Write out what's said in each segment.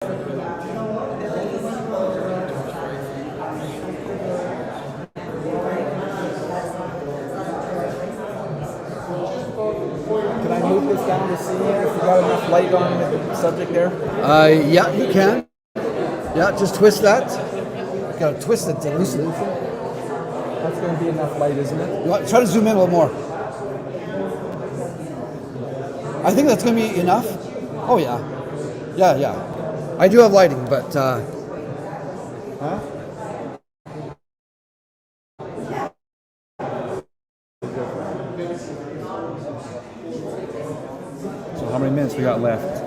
Can I move this down to see if you got enough light on the subject there? Yeah, you can. Yeah, just twist that. You gotta twist it to loosen it. That's going to be enough light, isn't it? Try to zoom in a little more. I think that's gonna be enough. Oh yeah. Yeah. I do have lighting, but Huh? So how many minutes we got left?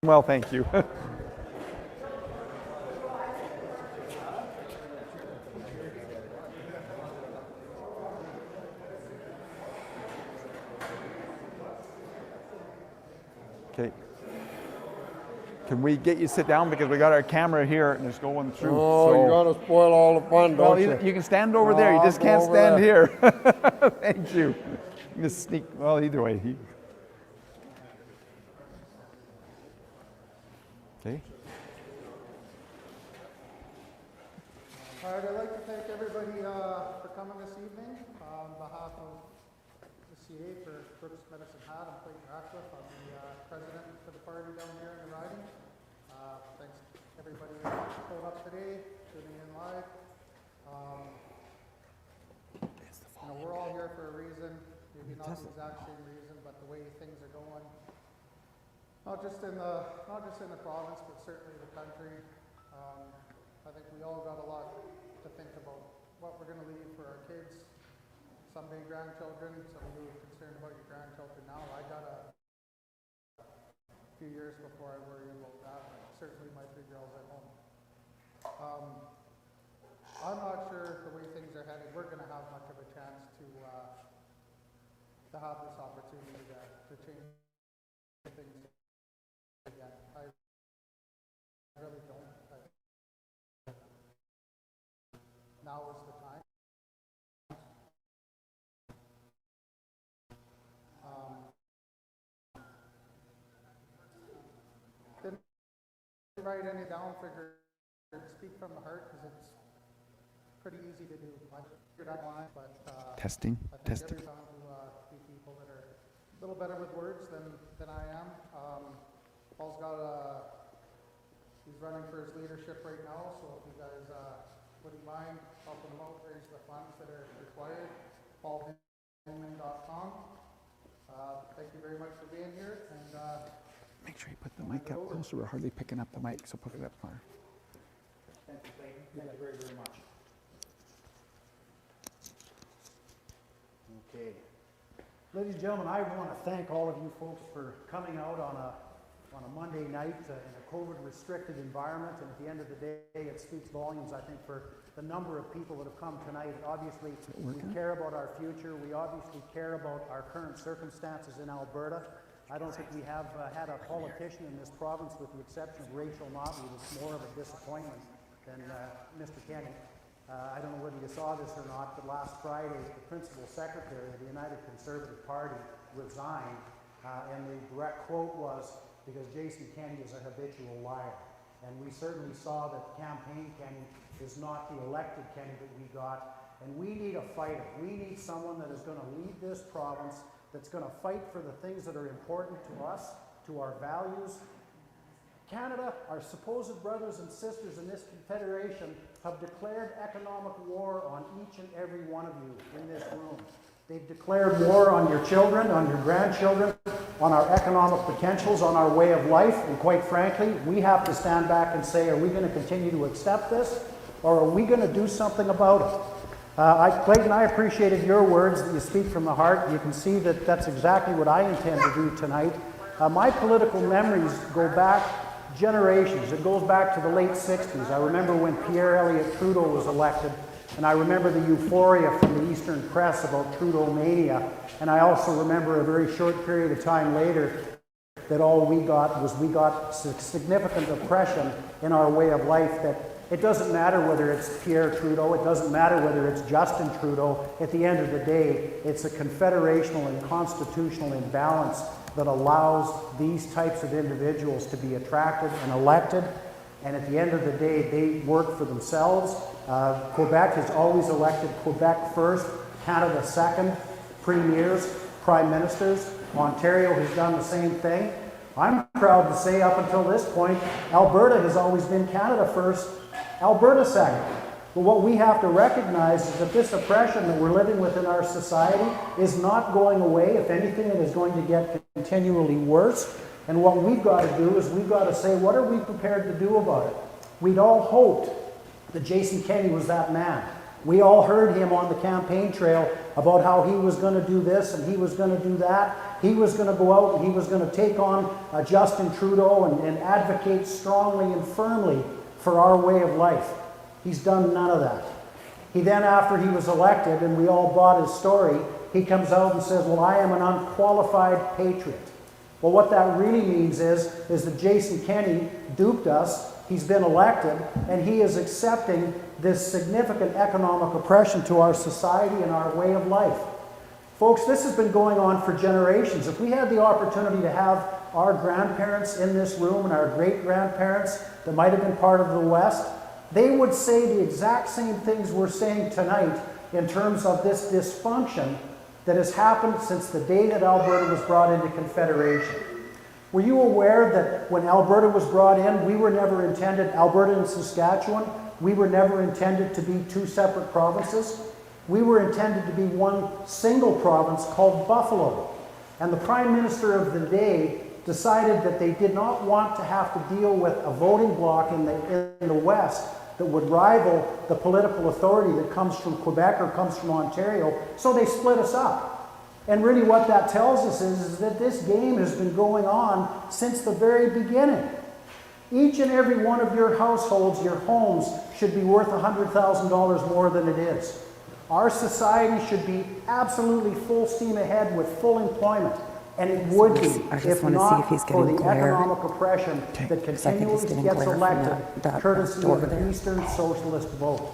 Well, thank you. Okay. Can we get you to sit down because we got our camera here and it's going through. Oh, you're going to spoil all the fun, Well, don't you? you can stand over there. You I'll just go can't over stand there. here. Thank you. Just sneak. Well, either way. Okay. All right, I'd like to thank everybody for coming this evening. On behalf of the CA for Brooks Medicine Hat, I'm Clayton Ratcliffe. I'm the president for the party down here in the riding. Thanks everybody who showed up today, tuning in live. We're all here for a reason, maybe not the exact same reason, but the way things are going, not just in the province, but certainly the country. I think we all got a lot to think about what we're going to leave for our kids, someday grandchildren. Some of you are concerned about your grandchildren now. I got a few years before I worry about that, but certainly my 3 girls at home. I'm not sure the way things are headed, we're going to have much of a chance to have this opportunity to change things again. write any down, figure, speak from the heart, because it's pretty easy to do. I figured out why, but Testing, I think testing. everyone's bound to be people that are a little better with words than I am. Paul's got he's running for his leadership right now, so if you guys wouldn't mind helping him out, raise the funds that are required, paulhinman.com. Thank you very much for being here, and Make sure you put the mic up closer. We're hardly picking up the mic, so put it up higher. Thank you, Clayton. Thank you very, very much. Okay. Ladies and gentlemen, I want to thank all of you folks for coming out on a Monday night in a COVID-restricted environment, and at the end of the day, it speaks volumes, I think, for the number of people that have come tonight. Obviously, we care about our future. We obviously care about our current circumstances in Alberta. I don't think we have had a politician in this province, with the exception of Rachel Knott, who was more of a disappointment than Mr. Kenny. I don't know whether you saw this or not, but last Friday, the principal secretary of the United Conservative Party resigned, and the direct quote was, because Jason Kenney is a habitual liar. And we certainly saw that campaign Kenny is not the elected Kenny that we got. And we need a fighter. We need someone that is going to lead this province, that's going to fight for the things that are important to us, to our values. Canada, our supposed brothers and sisters in this confederation, have declared economic war on each and every one of you in this room. They've declared war on your children, on your grandchildren, on our economic potentials, on our way of life, and quite frankly, we have to stand back and say, are we going to continue to accept this, or are we going to do something about it? Clayton, I appreciated your words, that you speak from the heart. You can see that that's exactly what I intend to do tonight. My political memories go back generations. It goes back to the late 60s. I remember when Pierre Elliott Trudeau was elected, and I remember the euphoria from the Eastern press about Trudeau mania. And I also remember a very short period of time later that all we got significant oppression in our way of life, that it doesn't matter whether it's Pierre Trudeau, it doesn't matter whether it's Justin Trudeau. At the end of the day, it's a confederational and constitutional imbalance that allows these types of individuals to be attracted and elected. And at the end of the day, they work for themselves. Quebec has always elected Quebec first, Canada second, premiers, prime ministers. Ontario has done the same thing. I'm proud to say up until this point, Alberta has always been Canada first, Alberta second. But what we have to recognize is that this oppression that we're living with in our society is not going away. If anything, it is going to get continually worse. And what we've got to do is we've got to say, what are we prepared to do about it? We'd all hoped that Jason Kenney was that man. We all heard him on the campaign trail about how he was going to do this and he was going to do that. He was going to go out and he was going to take on Justin Trudeau and advocate strongly and firmly for our way of life. He's done none of that. He then, after he was elected and we all bought his story, he comes out and says, well, I am an unqualified patriot. Well, what that really means is that Jason Kenney duped us. He's been elected, and he is accepting this significant economic oppression to our society and our way of life. Folks, this has been going on for generations. If we had the opportunity to have our grandparents in this room and our great-grandparents that might have been part of the West, they would say the exact same things we're saying tonight in terms of this dysfunction that has happened since the day that Alberta was brought into Confederation. Were you aware that when Alberta was brought in, we were never intended, Alberta and Saskatchewan, we were never intended to be two separate provinces? We were intended to be one single province called Buffalo. And the Prime Minister of the day decided that they did not want to have to deal with a voting bloc in the West that would rival the political authority that comes from Quebec or comes from Ontario, so they split us up. And really what that tells us is that this game has been going on since the very beginning. Each and every one of your households, your homes, should be worth $100,000 more than it is. Our society should be absolutely full steam ahead with full employment. And it would be, if not for the economic oppression that continually gets elected, courtesy of an Eastern socialist vote.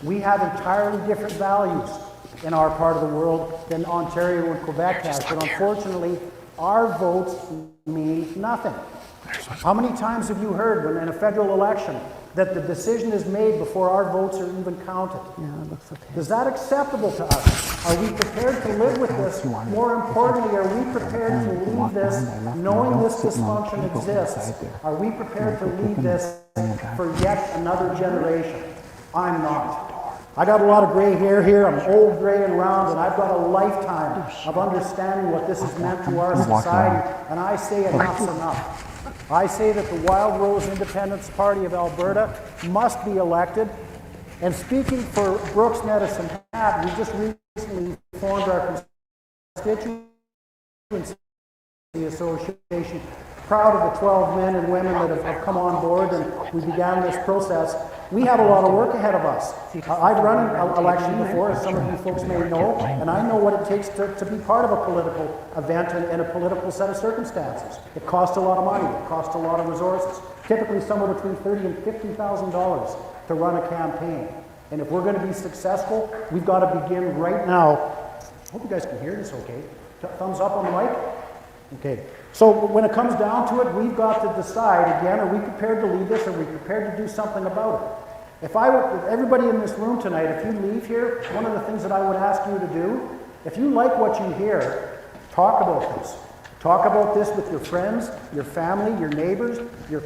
We have entirely different values in our part of the world than Ontario and Quebec has, but unfortunately, our votes mean nothing. How many times have you heard when in a federal election that the decision is made before our votes are even counted? Yeah, it looks okay. Is that acceptable to us? Are we prepared to live with this? More importantly, are we prepared to leave this knowing this dysfunction exists? Are we prepared to leave this for yet another generation? I'm not. I got a lot of gray hair here. I'm old, gray, and round, and I've got a lifetime of understanding what this has meant to our society, and I say enough's enough. I say that the Wild Rose Independence Party of Alberta must be elected. And speaking for Brooks Medicine Hat, we just recently formed our constituency association, proud of the 12 men and women that have come on board, and we began this process. We have a lot of work ahead of us. I've run an election before, as some of you folks may know, and I know what it takes to be part of a political event and a political set of circumstances. It costs a lot of money. It costs a lot of resources. Typically somewhere between $30,000 and $50,000 to run a campaign. And if we're going to be successful, we've got to begin right now. I hope you guys can hear this okay. Thumbs up on the mic? Okay. So when it comes down to it, we've got to decide, again, are we prepared to leave this, or are we prepared to do something about it? If everybody in this room tonight, if you leave here, one of the things that I would ask you to do, if you like what you hear, talk about this. Talk about this with your friends, your family, your neighbors, your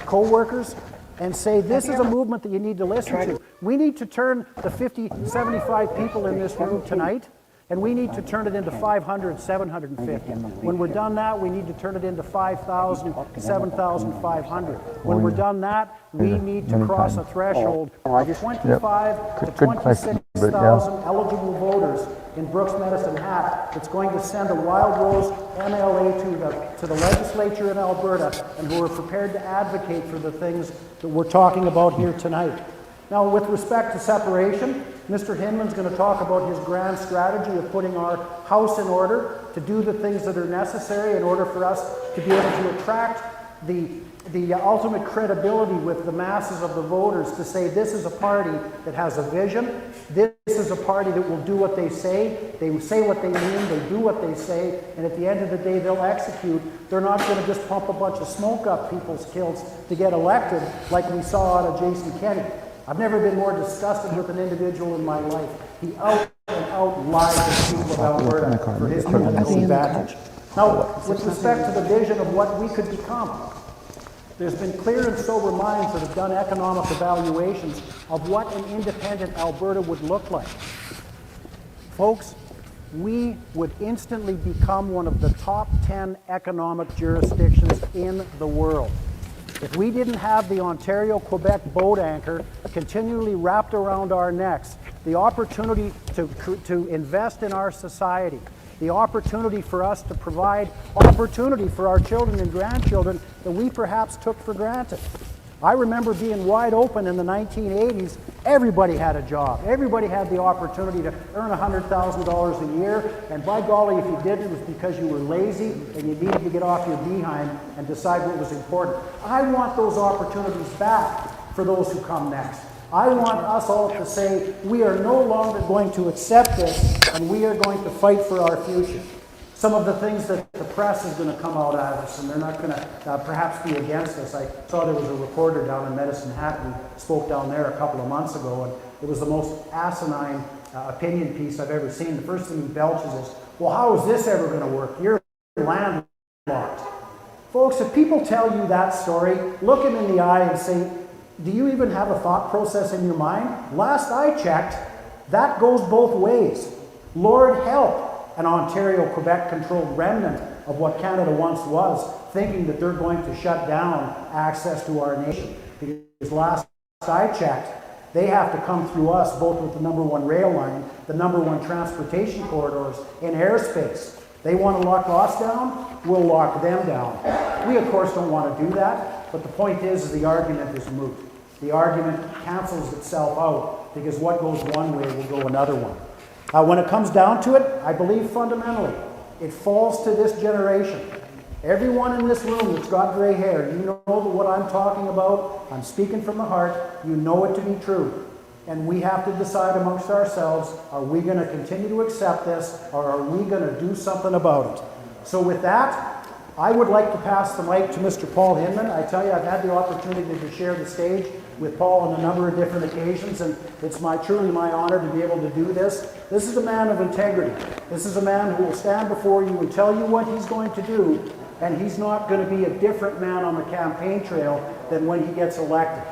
co-workers, and say this is a movement that you need to listen to. We need to turn the 50, 75 people in this room tonight, and we need to turn it into 500, 750. When we're done that, we need to turn it into 5,000, 7,500. When we're done that, we need to cross a threshold of 25 to 26,000 eligible voters in Brooks Medicine Hat. It's going to send a Wild Rose MLA to the legislature in Alberta, and who are prepared to advocate for the things that we're talking about here tonight. Now, with respect to separation, Mr. Hinman's going to talk about his grand strategy of putting our house in order to do the things that are necessary in order for us to be able to attract the ultimate credibility with the masses of the voters to say this is a party that has a vision, this is a party that will do what they say what they mean, they do what they say, and at the end of the day they'll execute. They're not going to just pump a bunch of smoke up people's kilts to get elected like we saw out of Jason Kenney. I've never been more disgusted with an individual in my life. He out and out lied to the people of Alberta for his political advantage. Now, with respect to the vision of what we could become, there's been clear and sober minds that have done economic evaluations of what an independent Alberta would look like. Folks, we would instantly become one of the top 10 economic jurisdictions in the world. If we didn't have the Ontario-Quebec boat anchor continually wrapped around our necks, the opportunity to invest in our society, the opportunity for us to provide opportunity for our children and grandchildren that we perhaps took for granted. I remember being wide open in the 1980s. Everybody had a job. Everybody had the opportunity to earn $100,000 a year, and by golly, if you didn't, it was because you were lazy and you needed to get off your behind and decide what was important. I want those opportunities back for those who come next. I want us all to say, we are no longer going to accept this, and we are going to fight for our future. Some of the things that the press is going to come out at us, and they're not going to perhaps be against us. I saw there was a reporter down in Medicine Hat who spoke down there a couple of months ago, and it was the most asinine opinion piece I've ever seen. The first thing he belches is, well, how is this ever going to work? You're landlocked. Folks, if people tell you that story, look them in the eye and say, do you even have a thought process in your mind? Last I checked, that goes both ways. Lord help an Ontario-Quebec controlled remnant of what Canada once was, thinking that they're going to shut down access to our nation. Because last I checked, they have to come through us, both with the #1 rail line, the #1 transportation corridors, and airspace. They want to lock us down, we'll lock them down. We, of course, don't want to do that, but the point is the argument is moot. The argument cancels itself out, because what goes one way will go another one. When it comes down to it, I believe fundamentally, it falls to this generation. Everyone in this room that's got gray hair, you know what I'm talking about. I'm speaking from the heart. You know it to be true. And we have to decide amongst ourselves, are we going to continue to accept this, or are we going to do something about it? So with that, I would like to pass the mic to Mr. Paul Hinman. I tell you, I've had the opportunity to share the stage with Paul on a number of different occasions, and it's truly my honor to be able to do this. This is a man of integrity. This is a man who will stand before you and tell you what he's going to do, and he's not going to be a different man on the campaign trail than when he gets elected.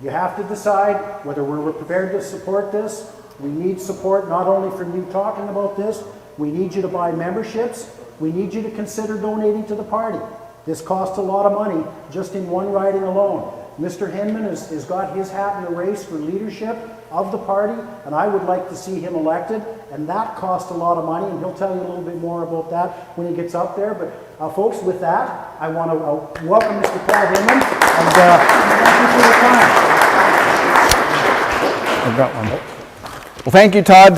You have to decide whether we're prepared to support this. We need support not only from you talking about this, we need you to buy memberships. We need you to consider donating to the party. This costs a lot of money just in one riding alone. Mr. Hinman has got his hat in the race for leadership of the party, and I would like to see him elected, and that costs a lot of money, and he'll tell you a little bit more about that when he gets up there. But folks, with that, I want to welcome Mr. Paul Hinman, and thank you for your time. I've got one. Well, thank you, Todd.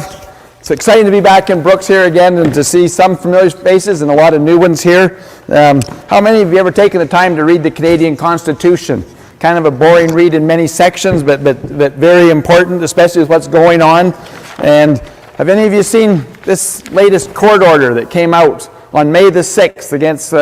It's exciting to be back in Brooks here again and to see some familiar faces and a lot of new ones here. How many of you ever taken the time to read the Canadian Constitution? Kind of a boring read in many sections, but very important, especially with what's going on. And have any of you seen this latest court order that came out on May the 6th against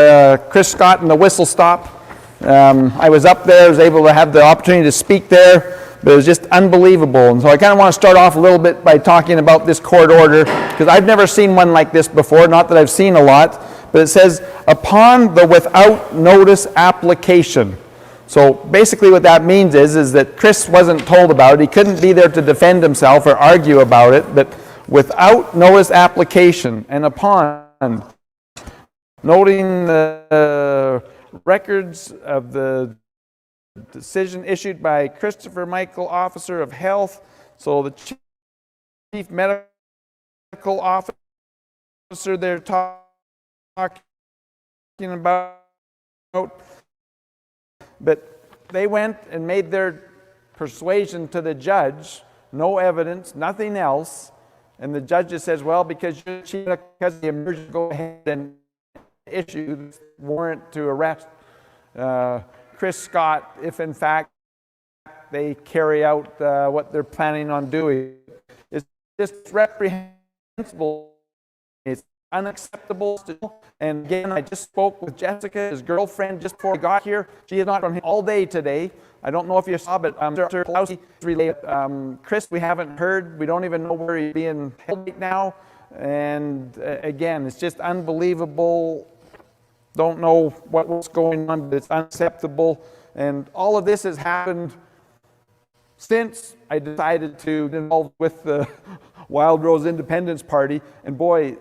Chris Scott and the whistle stop? I was up there, I was able to have the opportunity to speak there, but it was just unbelievable. And so I kind of want to start off a little bit by talking about this court order, because I've never seen one like this before, not that I've seen a lot, but it says, upon the without notice application. So basically what that means is that Chris wasn't told about it, he couldn't be there to defend himself or argue about it, but without notice application and upon noting the records of the decision issued by Christopher Michael, Officer of Health, so the Chief Medical Officer they're talking about, but they went and made their persuasion to the judge, no evidence, nothing else, and the judge just says, well, because you're the chief, because the emergency, go ahead and issue the warrant to arrest Chris Scott if in fact they carry out what they're planning on doing. It's just reprehensible. It's unacceptable. And again, I just spoke with Jessica, his girlfriend, just before I got here. She is not from him all day today. I don't know if you saw, but Mr. Pelowski relayed, Chris, we haven't heard. We don't even know where he's being held right now. And again, it's just unbelievable. Don't know what's going on, but it's unacceptable. And all of this has happened since I decided to get involved with the Wild Rose Independence Party. And boy,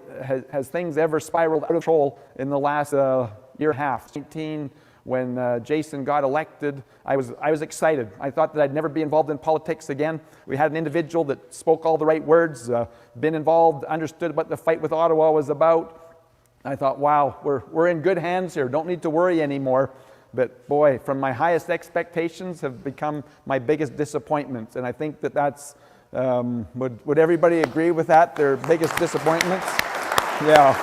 has things ever spiraled out of control in the last year and a half. 19, when Jason got elected, I was excited. I thought that I'd never be involved in politics again. We had an individual that spoke all the right words, been involved, understood what the fight with Ottawa was about. I thought, wow, we're in good hands here. Don't need to worry anymore. But boy, from my highest expectations have become my biggest disappointments. And I think that's, would everybody agree with that? Their biggest disappointments? Yeah.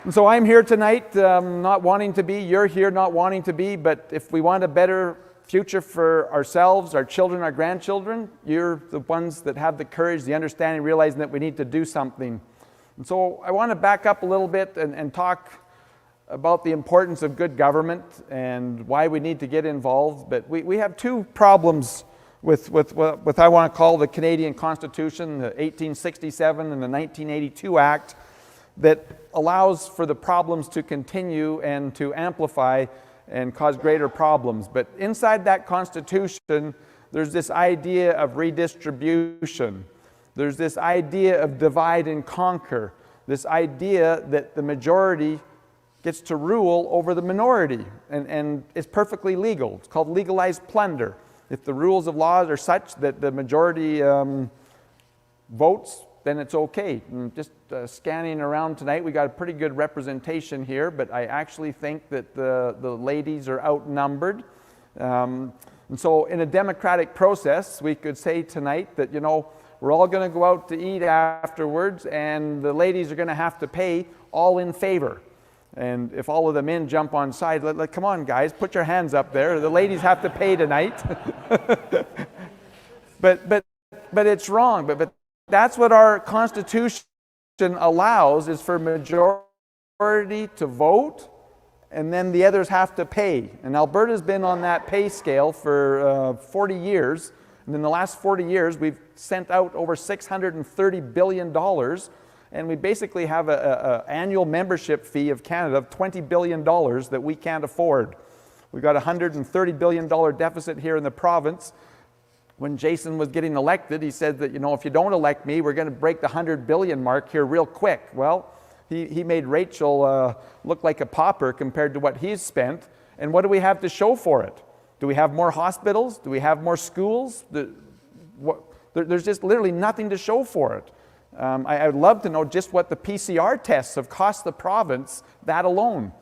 And so I'm here tonight not wanting to be, you're here not wanting to be, but if we want a better future for ourselves, our children, our grandchildren, you're the ones that have the courage, the understanding, realizing that we need to do something. And so I want to back up a little bit and talk about the importance of good government and why we need to get involved. But we have two problems with what I want to call the Canadian Constitution, the 1867 and the 1982 Act, that allows for the problems to continue and to amplify and cause greater problems. But inside that Constitution, there's this idea of redistribution. There's this idea of divide and conquer, this idea that the majority gets to rule over the minority, and it's perfectly legal. It's called legalized plunder. If the rules of law are such that the majority votes, then it's okay. And just scanning around tonight, we got a pretty good representation here, but I actually think that the ladies are outnumbered. And so in a democratic process, we could say tonight that, you know, we're all going to go out to eat afterwards, and the ladies are going to have to pay, all in favor. And if all of the men jump on side, come on, guys, put your hands up there. The ladies have to pay tonight. but it's wrong. But that's what our Constitution allows is for majority to vote, and then the others have to pay. And Alberta's been on that pay scale for 40 years. And in the last 40 years, we've sent out over $630 billion. And we basically have an annual membership fee of Canada of $20 billion that we can't afford. We've got a $130 billion deficit here in the province. When Jason was getting elected, he said that, if you don't elect me, we're going to break the 100 billion mark here real quick. Well, he made Rachel look like a pauper compared to what he's spent. And what do we have to show for it? Do we have more hospitals? Do we have more schools? There's just literally nothing to show for it. I would love to know just what the PCR tests have cost the province, that alone.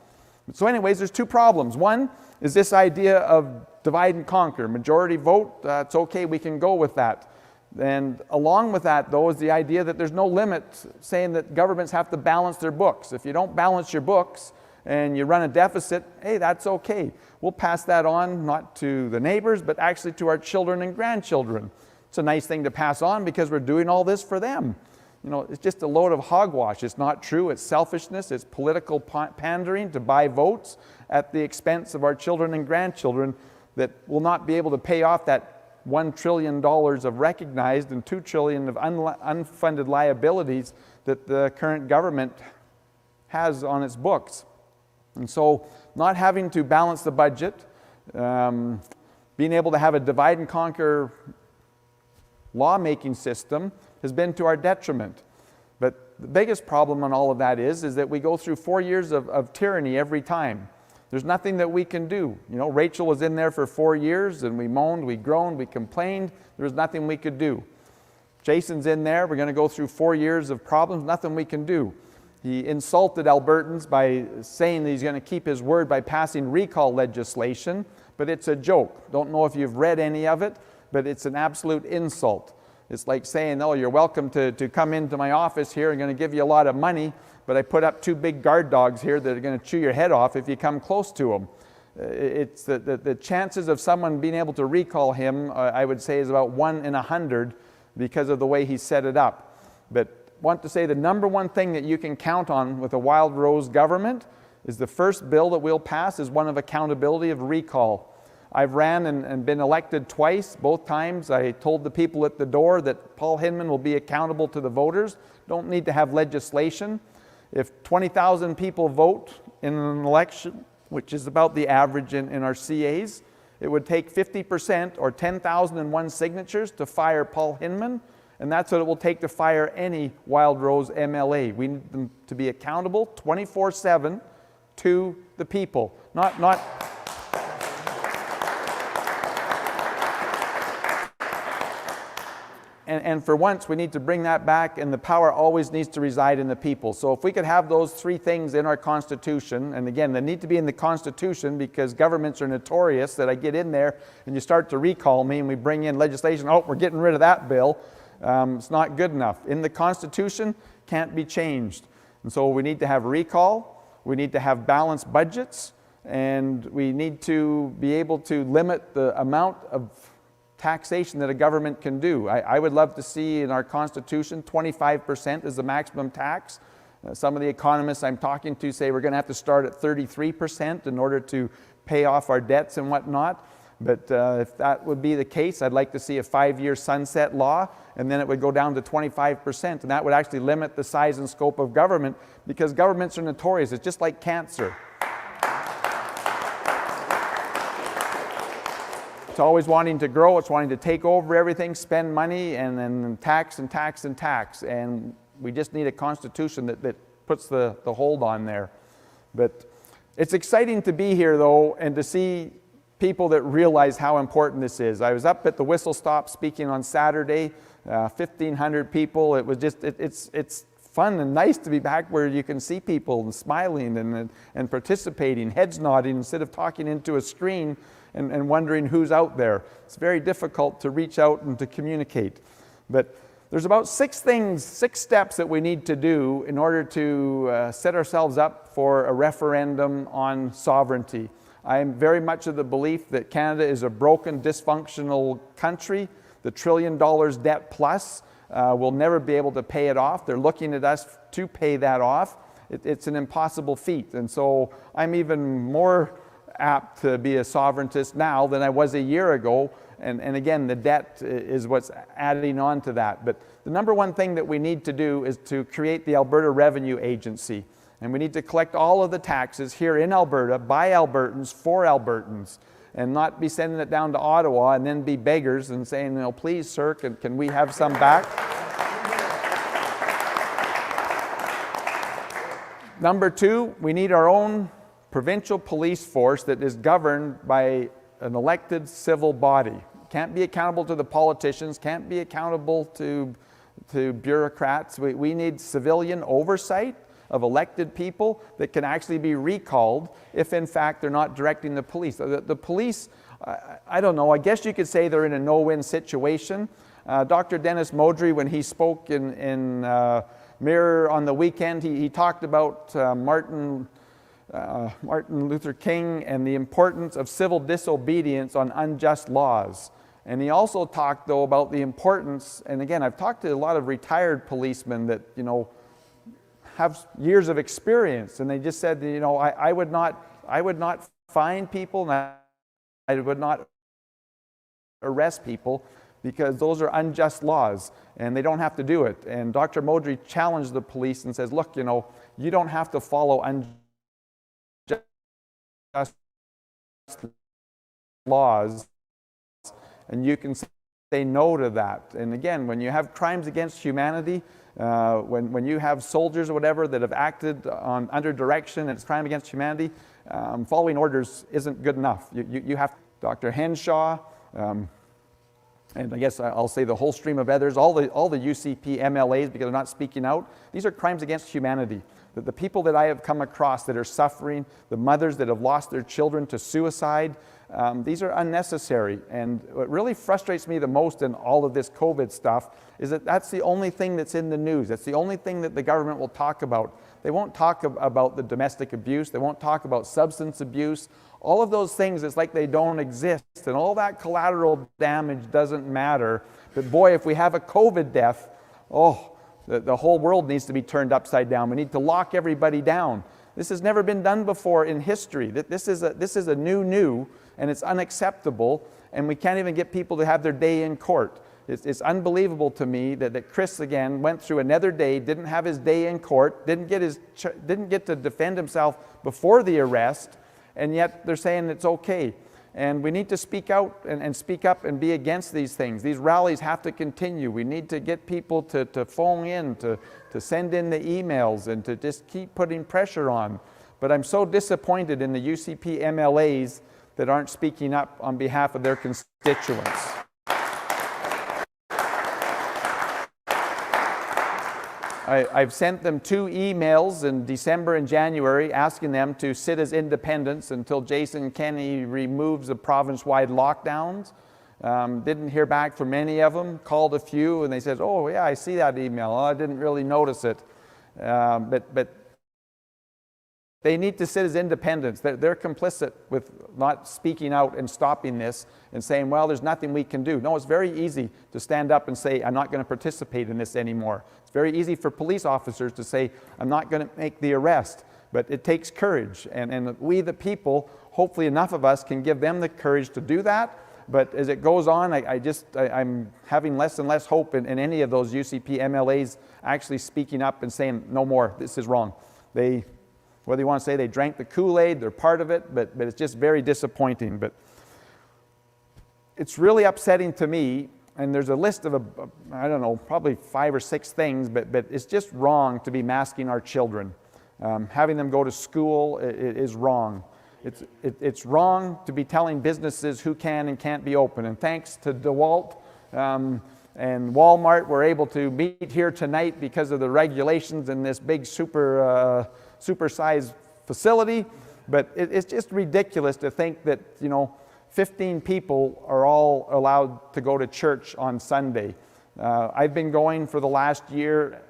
So anyways, there's two problems. One is this idea of divide and conquer. Majority vote, it's okay, we can go with that. And along with that, though, is the idea that there's no limit saying that governments have to balance their books. If you don't balance your books and you run a deficit, hey, that's okay. We'll pass that on, not to the neighbors, but actually to our children and grandchildren. It's a nice thing to pass on because we're doing all this for them. It's just a load of hogwash. It's not true. It's selfishness. It's political pandering to buy votes at the expense of our children and grandchildren that will not be able to pay off that $1 trillion of recognized and $2 trillion of unfunded liabilities that the current government has on its books. And so not having to balance the budget, being able to have a divide and conquer lawmaking system has been to our detriment. But the biggest problem on all of that is that we go through 4 years of tyranny every time. There's nothing that we can do. Rachel was in there for 4 years, and we moaned, we groaned, we complained. There was nothing we could do. Jason's in there. We're going to go through 4 years of problems, nothing we can do. He insulted Albertans by saying that he's going to keep his word by passing recall legislation, but it's a joke. Don't know if you've read any of it, but it's an absolute insult. It's like saying, oh, you're welcome to come into my office here. I'm going to give you a lot of money, but I put up 2 big guard dogs here that are going to chew your head off if you come close to them. It's the chances of someone being able to recall him, I would say, is about 1 in 100 because of the way he set it up. But I want to say the number one thing that you can count on with a Wild Rose government is the first bill that we'll pass is one of accountability of recall. I've ran and been elected twice. Both times I told the people at the door that Paul Hinman will be accountable to the voters. Don't need to have legislation. If 20,000 people vote in an election, which is about the average in our CAs, it would take 50% or 10,001 signatures to fire Paul Hinman, and that's what it will take to fire any Wild Rose MLA. We need them to be accountable 24/7 to the people, not And for once, we need to bring that back, and the power always needs to reside in the people. So if we could have those 3 things in our Constitution, and again, they need to be in the Constitution because governments are notorious that I get in there and you start to recall me and we bring in legislation, oh, we're getting rid of that bill. It's not good enough. In the Constitution, can't be changed. And so we need to have recall, we need to have balanced budgets, and we need to be able to limit the amount of taxation that a government can do. I would love to see in our Constitution 25% is the maximum tax. Some of the economists I'm talking to say we're going to have to start at 33% in order to pay off our debts and whatnot. But if that would be the case, I'd like to see a 5-year sunset law, and then it would go down to 25%, and that would actually limit the size and scope of government because governments are notorious. It's just like cancer. It's always wanting to grow, it's wanting to take over everything, spend money, and then tax and tax and tax. And we just need a constitution that puts the hold on there. But it's exciting to be here, though, and to see people that realize how important this is. I was up at the Whistle Stop speaking on Saturday, 1,500 people. It was just, it's fun and nice to be back where you can see people and smiling and participating, heads nodding instead of talking into a screen and wondering who's out there. It's very difficult to reach out and to communicate. But there's about 6 steps that we need to do in order to set ourselves up for a referendum on sovereignty. I am very much of the belief that Canada is a broken, dysfunctional country, the $1 trillion debt plus. we'll never be able to pay it off. They're looking at us to pay that off. It's an impossible feat. And so I'm even more apt to be a sovereigntist now than I was a year ago. And again, the debt is what's adding on to that. But the number one thing that we need to do is to create the Alberta Revenue Agency. And we need to collect all of the taxes here in Alberta by Albertans for Albertans, and not be sending it down to Ottawa and then be beggars and saying, you know, please, sir, can we have some back? Number two, we need our own provincial police force that is governed by an elected civil body. Can't be accountable to the politicians, can't be accountable to bureaucrats. We need civilian oversight of elected people that can actually be recalled if in fact they're not directing the police. The police, I don't know, I guess you could say they're in a no-win situation. Dr. Dennis Modry, when he spoke in Mirror on the weekend, he talked about Martin Luther King and the importance of civil disobedience on unjust laws. And he also talked, though, about the importance, and again, I've talked to a lot of retired policemen that, you know, have years of experience, and they just said, you know, I would not fine people, and I would not arrest people because those are unjust laws, and they don't have to do it. And Dr. Modry challenged the police and says, look, you know, you don't have to follow unjust laws, and you can say no to that. And again, when you have crimes against humanity, when you have soldiers or whatever that have acted under direction and it's crime against humanity, following orders isn't good enough. You have Dr. Henshaw, and I guess I'll say the whole stream of others, all the UCP MLAs, because they're not speaking out. These are crimes against humanity. The people that I have come across that are suffering, the mothers that have lost their children to suicide, these are unnecessary. And what really frustrates me the most in all of this COVID stuff is that that's the only thing that's in the news. That's the only thing that the government will talk about. They won't talk about the domestic abuse. They won't talk about substance abuse. All of those things, it's like they don't exist. And all that collateral damage doesn't matter. But boy, if we have a COVID death, the whole world needs to be turned upside down. We need to lock everybody down. This has never been done before in history. This is a new, and it's unacceptable, and we can't even get people to have their day in court. It's unbelievable to me that Chris, again, went through another day, didn't have his day in court, didn't get to defend himself before the arrest, and yet they're saying it's okay. And we need to speak out and speak up and be against these things. These rallies have to continue. We need to get people to phone in, to send in the emails, and to just keep putting pressure on. But I'm so disappointed in the UCP MLAs that aren't speaking up on behalf of their constituents. I've sent them 2 emails in December and January asking them to sit as independents until Jason Kenney removes the province-wide lockdowns. Didn't hear back from any of them. Called a few and they said, oh yeah, I see that email. Oh, I didn't really notice it. But they need to sit as independents. They're complicit with not speaking out and stopping this and saying, well, there's nothing we can do. No, it's very easy to stand up and say, I'm not going to participate in this anymore. It's very easy for police officers to say, I'm not going to make the arrest. But it takes courage. And we, the people, hopefully enough of us can give them the courage to do that. But as it goes on, I'm having less and less hope in any of those UCP MLAs actually speaking up and saying, no more, this is wrong. Whether you want to say they drank the Kool-Aid, they're part of it, but it's just very disappointing. But it's really upsetting to me, and there's a list of, I don't know, probably 5 or 6 things, but it's just wrong to be masking our children. Having them go to school is wrong. It's wrong to be telling businesses who can and can't be open. And thanks to DeWalt and Walmart, we're able to meet here tonight because of the regulations in this big super-sized facility. But it's just ridiculous to think that, 15 people are all allowed to go to church on Sunday. I've been going for the last year,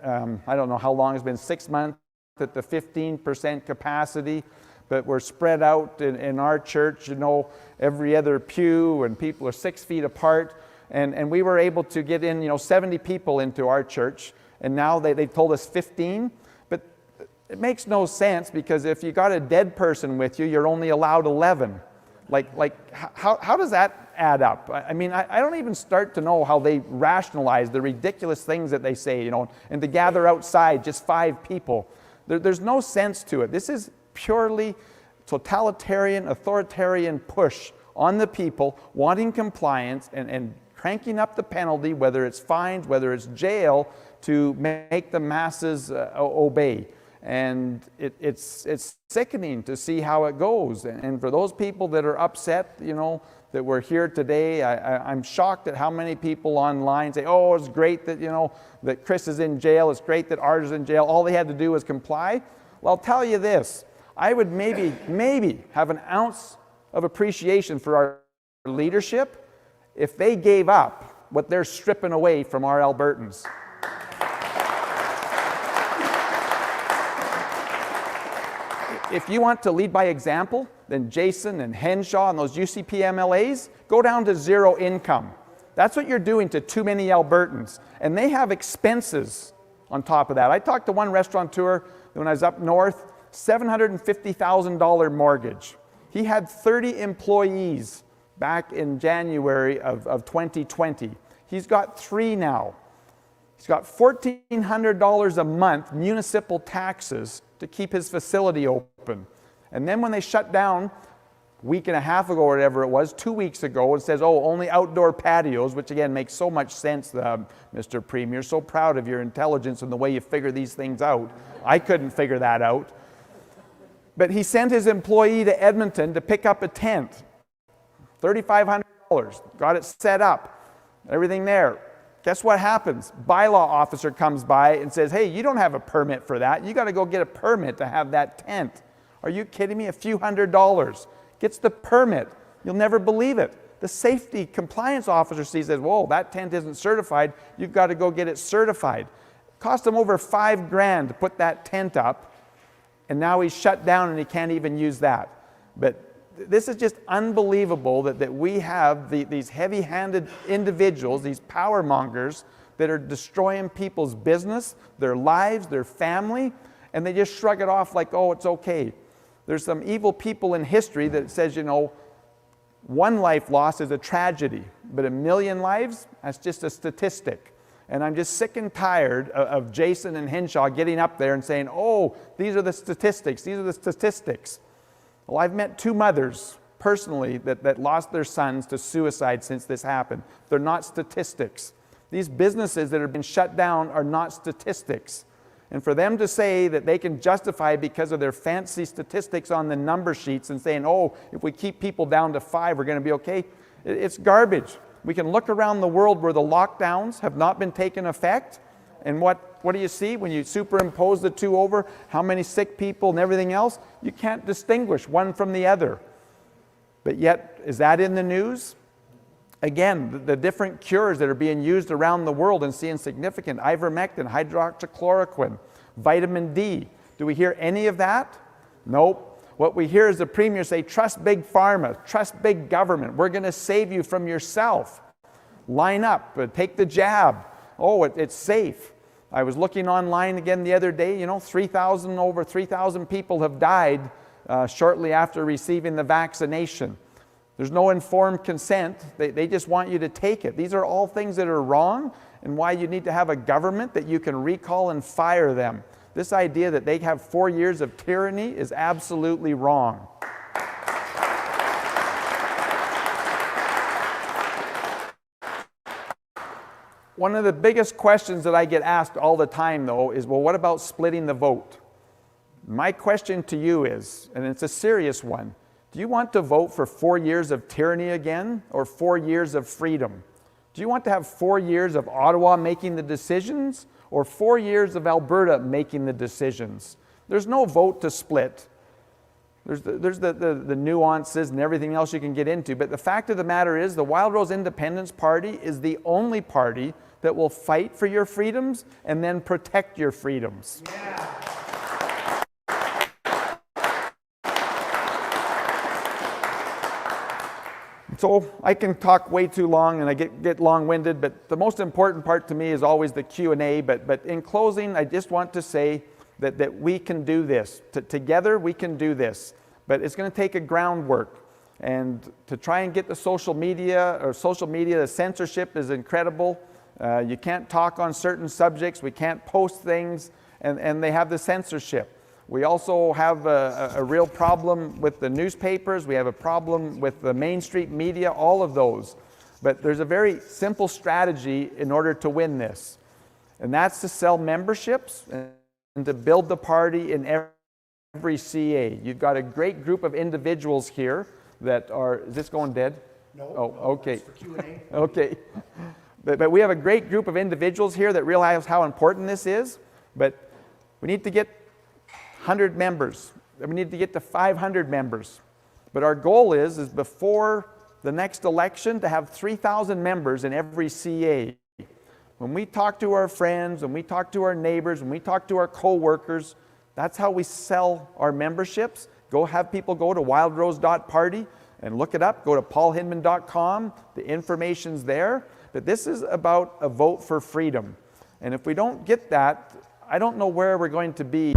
I don't know how long, it's been 6 months at the 15% capacity, but we're spread out in our church, every other pew, and people are 6 feet apart. And we were able to get in, 70 people into our church. And now they've told us 15. But it makes no sense, because if you got a dead person with you, you're only allowed 11. How does that add up? I mean, I don't even start to know how they rationalize the ridiculous things that they say, and to gather outside just 5 people. There's no sense to it. This is purely totalitarian, authoritarian push on the people, wanting compliance and cranking up the penalty, whether it's fines, whether it's jail, to make the masses obey. And it's sickening to see how it goes. And for those people that are upset, that we're here today, I'm shocked at how many people online say, oh, it's great that, that Chris is in jail. It's great that Art is in jail. All they had to do was comply. Well, I'll tell you this. I would maybe have an ounce of appreciation for our leadership if they gave up what they're stripping away from our Albertans. If you want to lead by example, then Jason and Henshaw and those UCP MLAs, go down to 0 income. That's what you're doing to too many Albertans. And they have expenses on top of that. I talked to one restaurateur when I was up north, $750,000 mortgage. He had 30 employees back in January of 2020. He's got 3 now. He's got $1,400 a month municipal taxes to keep his facility open. And then when they shut down a week and a half ago or whatever it was, 2 weeks ago, it says, oh, only outdoor patios, which again makes so much sense, Mr. Premier. So proud of your intelligence and the way you figure these things out. I couldn't figure that out. But he sent his employee to Edmonton to pick up a tent. $3,500. Got it set up. Everything there. Guess what happens? Bylaw officer comes by and says, hey, you don't have a permit for that. You got to go get a permit to have that tent. Are you kidding me? A few $100s. Gets the permit. You'll never believe it. The safety compliance officer sees that, whoa, that tent isn't certified. You've got to go get it certified. Cost him over $5,000 to put that tent up. And now he's shut down and he can't even use that. But this is just unbelievable that we have these heavy-handed individuals, these power mongers, that are destroying people's business, their lives, their family, and they just shrug it off like, oh, it's okay. There's some evil people in history that says, one life lost is a tragedy, but 1 million lives, that's just a statistic. And I'm just sick and tired of Jason and Henshaw getting up there and saying, oh, these are the statistics, these are the statistics. Well, I've met 2 mothers personally that lost their sons to suicide since this happened. They're not statistics. These businesses that have been shut down are not statistics. And for them to say that they can justify because of their fancy statistics on the number sheets and saying, oh, if we keep people down to 5, we're going to be okay, it's garbage. We can look around the world where the lockdowns have not been taken effect. And what do you see when you superimpose the 2 over? How many sick people and everything else? You can't distinguish one from the other. But yet, is that in the news? Again, the different cures that are being used around the world and seeing significant ivermectin, hydroxychloroquine, vitamin D. Do we hear any of that? Nope. What we hear is the Premier say, trust big pharma, trust big government. We're going to save you from yourself. Line up, take the jab. Oh, it's safe. I was looking online again the other day, over 3,000 people have died shortly after receiving the vaccination. There's no informed consent. They just want you to take it. These are all things that are wrong, and why you need to have a government that you can recall and fire them. This idea that they have 4 years of tyranny is absolutely wrong. One of the biggest questions that I get asked all the time, though, is, well, what about splitting the vote? My question to you is, and it's a serious one, do you want to vote for 4 years of tyranny again, or 4 years of freedom? Do you want to have 4 years of Ottawa making the decisions, or 4 years of Alberta making the decisions? There's no vote to split. There's the nuances and everything else you can get into, but the fact of the matter is the Wild Rose Independence Party is the only party that will fight for your freedoms and then protect your freedoms. Yeah. So I can talk way too long and I get long-winded, but the most important part to me is always the Q&A. But in closing, I just want to say that we can do this. Together we can do this. But it's going to take a groundwork. And to try and get the social media, the censorship is incredible. You can't talk on certain subjects. We can't post things, and they have the censorship. We also have a real problem with the newspapers. We have a problem with the mainstream media, all of those. But there's a very simple strategy in order to win this. And that's to sell memberships and to build the party in every CA. You've got a great group of individuals here that are, is this going dead? No. Oh, okay. That's for Q&A. Okay. But we have a great group of individuals here that realize how important this is. But we need to get 100 members. We need to get to 500 members. But our goal is before the next election to have 3,000 members in every CA. When we talk to our friends, when we talk to our neighbors, when we talk to our co-workers, that's how we sell our memberships. Have people go to wildrose.party and look it up. Go to paulhinman.com. The information's there. But this is about a vote for freedom. And if we don't get that, I don't know where we're going to be.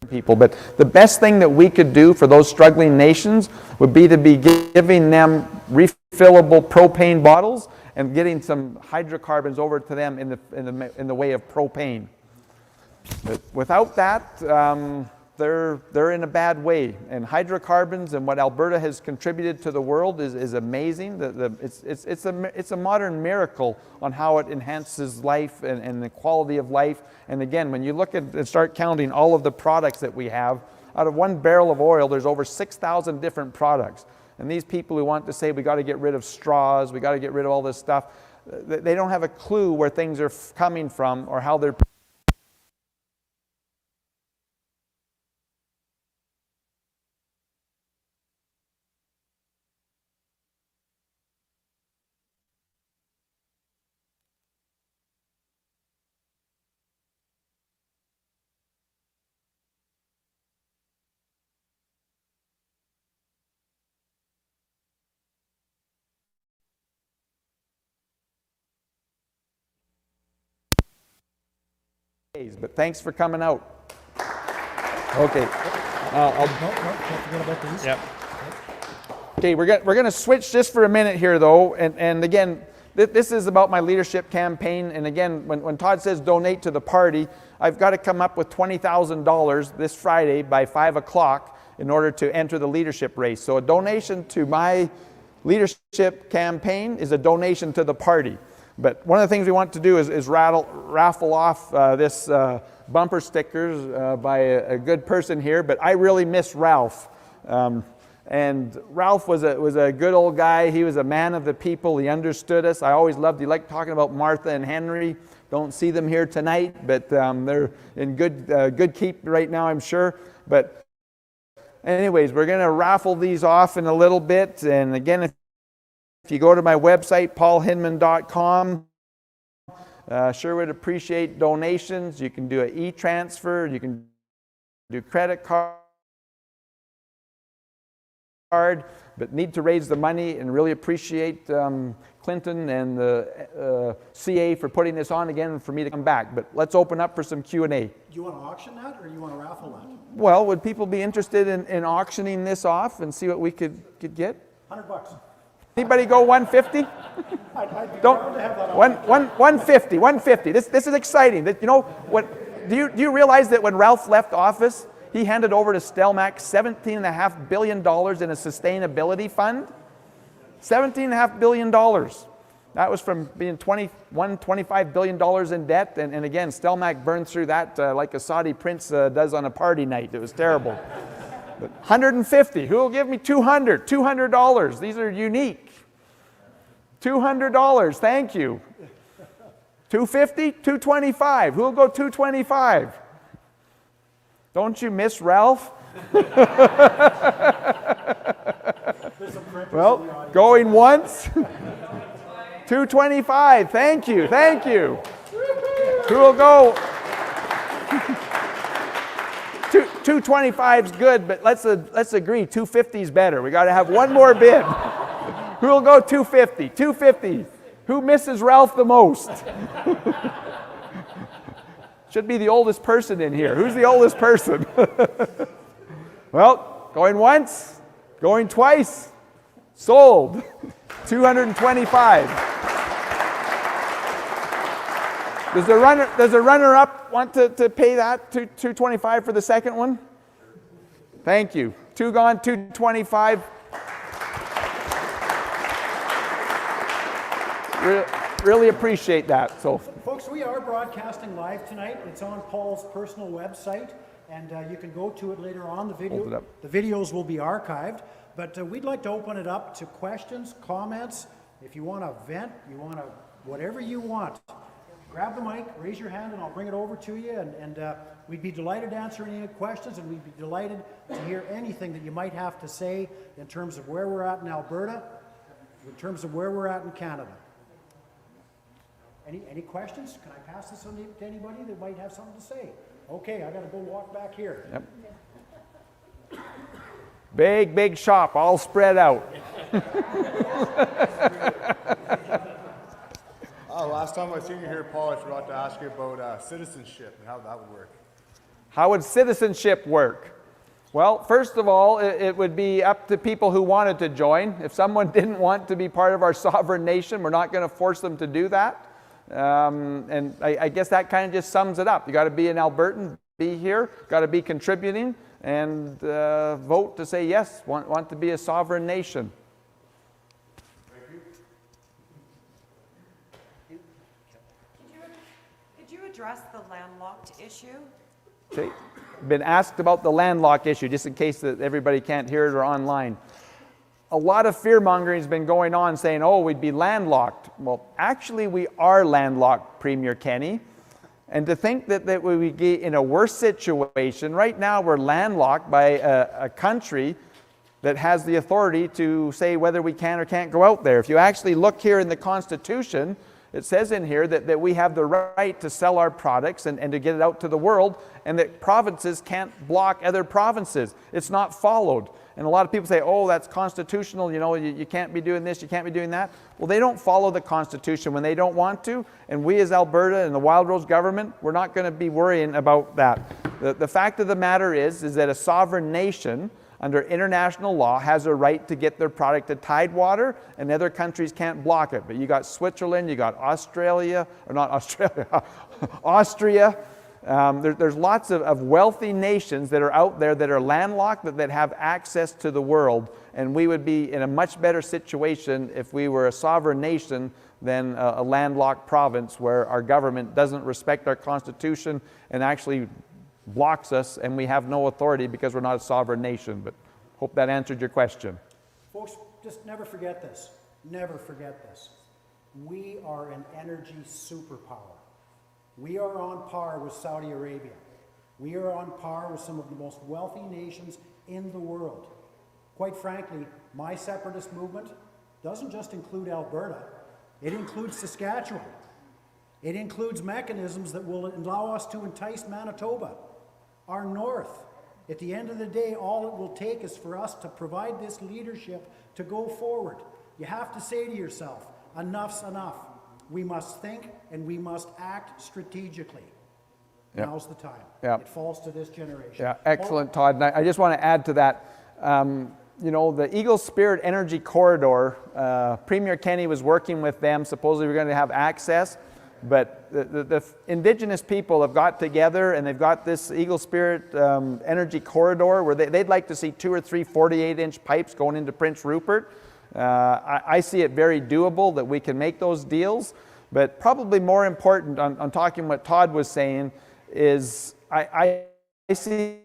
People. But the best thing that we could do for those struggling nations would be to be giving them refillable propane bottles and getting some hydrocarbons over to them in the way of propane. But without that, they're in a bad way. And hydrocarbons and what Alberta has contributed to the world is amazing. It's a modern miracle on how it enhances life and the quality of life. And again, when you look at and start counting all of the products that we have, out of 1 barrel of oil, there's over 6,000 different products. And these people who want to say we got to get rid of straws, we got to get rid of all this stuff, they don't have a clue where things are coming from or how they're but thanks for coming out. Okay. Don't forget about these. Yep. Okay, we're going to switch just for a minute here, though. And again, this is about my leadership campaign. And again, when Todd says donate to the party, I've got to come up with $20,000 this Friday by 5 o'clock in order to enter the leadership race. So a donation to my leadership campaign is a donation to the party. But one of the things we want to do is raffle off this bumper stickers by a good person here. But I really miss Ralph. And Ralph was a good old guy. He was a man of the people. He understood us. I always loved, he liked talking about Martha and Henry. Don't see them here tonight, but they're in good keep right now, I'm sure. But anyways, we're going to raffle these off in a little bit. And again, if you go to my website, paulhinman.com, sure would appreciate donations. You can do an e-transfer. You can do credit card, but need to raise the money, and really appreciate Clinton and the CA for putting this on again and for me to come back. But let's open up for some Q&A. Do you want to auction that, or do you want to raffle that? Well, would people be interested in auctioning this off and see what we could get? $100. Anybody go 150? I'd be Don't. proud to have that. 150. 150. This is exciting. That, you know what? Do you realize that when Ralph left office, he handed over to Stelmach $17.5 billion in a sustainability fund? $17.5 billion. That was from being $25 billion in debt. And again, Stelmach burned through that like a Saudi prince does on a party night. It was terrible. But 150. Who will give me 200? $200. These are unique. $200. Thank you. 250? 225. Who will go 225? Don't you miss Ralph? Well, going once. 225. Thank you. Thank you. Who will go? 225 is good, but let's agree 250 is better. We got to have one more bid. Who will go 250? 250. Who misses Ralph the most? Should be the oldest person in here. Who's the oldest person? Well, going once, going twice, sold. 225. Does the runner-up want to pay that, 225 for the second one? Thank you. Two gone, 225. Really appreciate that. So, folks, we are broadcasting live tonight. It's on Paul's personal website, and you can go to it later on. The videos will be archived, but we'd like to open it up to questions, comments. If you want to vent, whatever you want. Grab the mic, raise your hand, and I'll bring it over to you. And we'd be delighted to answer any questions, and we'd be delighted to hear anything that you might have to say in terms of where we're at in Alberta, in terms of where we're at in Canada. Any questions? Can I pass this on to anybody that might have something to say? Okay, I got to go walk back here. Yep. Big shop, all spread out. Last time I seen you here, Paul, I forgot to ask you about citizenship and how that would work. How would citizenship work? Well, first of all, it would be up to people who wanted to join. If someone didn't want to be part of our sovereign nation, we're not going to force them to do that. And I guess that kind of just sums it up. You got to be an Albertan, be here, got to be contributing, and vote to say yes, want to be a sovereign nation. Could you address the landlocked issue? Okay. Been asked about the landlocked issue, just in case that everybody can't hear it or online. A lot of fear-mongering has been going on saying, oh, we'd be landlocked. Well, actually, we are landlocked, Premier Kenny. And to think that we would be in a worse situation, right now we're landlocked by a country that has the authority to say whether we can or can't go out there. If you actually look here in the Constitution, it says in here that we have the right to sell our products and to get it out to the world, and that provinces can't block other provinces. It's not followed. And a lot of people say, oh, that's constitutional, you can't be doing this, you can't be doing that. Well, they don't follow the Constitution when they don't want to, and we as Alberta and the Wild Rose government, we're not going to be worrying about that. The fact of the matter is that a sovereign nation under international law has a right to get their product to Tidewater, and other countries can't block it. But you got Switzerland, you got Austria. There's lots of wealthy nations that are out there that are landlocked, that have access to the world, and we would be in a much better situation if we were a sovereign nation than a landlocked province where our government doesn't respect our Constitution and actually blocks us, and we have no authority because we're not a sovereign nation. But hope that answered your question. Folks, just never forget this. Never forget this. We are an energy superpower. We are on par with Saudi Arabia. We are on par with some of the most wealthy nations in the world. Quite frankly, my separatist movement doesn't just include Alberta. It includes Saskatchewan. It includes mechanisms that will allow us to entice Manitoba, our north. At the end of the day, all it will take is for us to provide this leadership to go forward. You have to say to yourself, enough's enough. We must think and we must act strategically. Yep. Now's the time. Yep. It falls to this generation. Yeah, excellent, Todd. And I just want to add to that. You know, the Eagle Spirit Energy Corridor, Premier Kenney was working with them. Supposedly we're going to have access, but the Indigenous people have got together and they've got this Eagle Spirit Energy Corridor where they'd like to see 2 or 3 48-inch pipes going into Prince Rupert. I see it very doable that we can make those deals, but probably more important on talking what Todd was saying is I see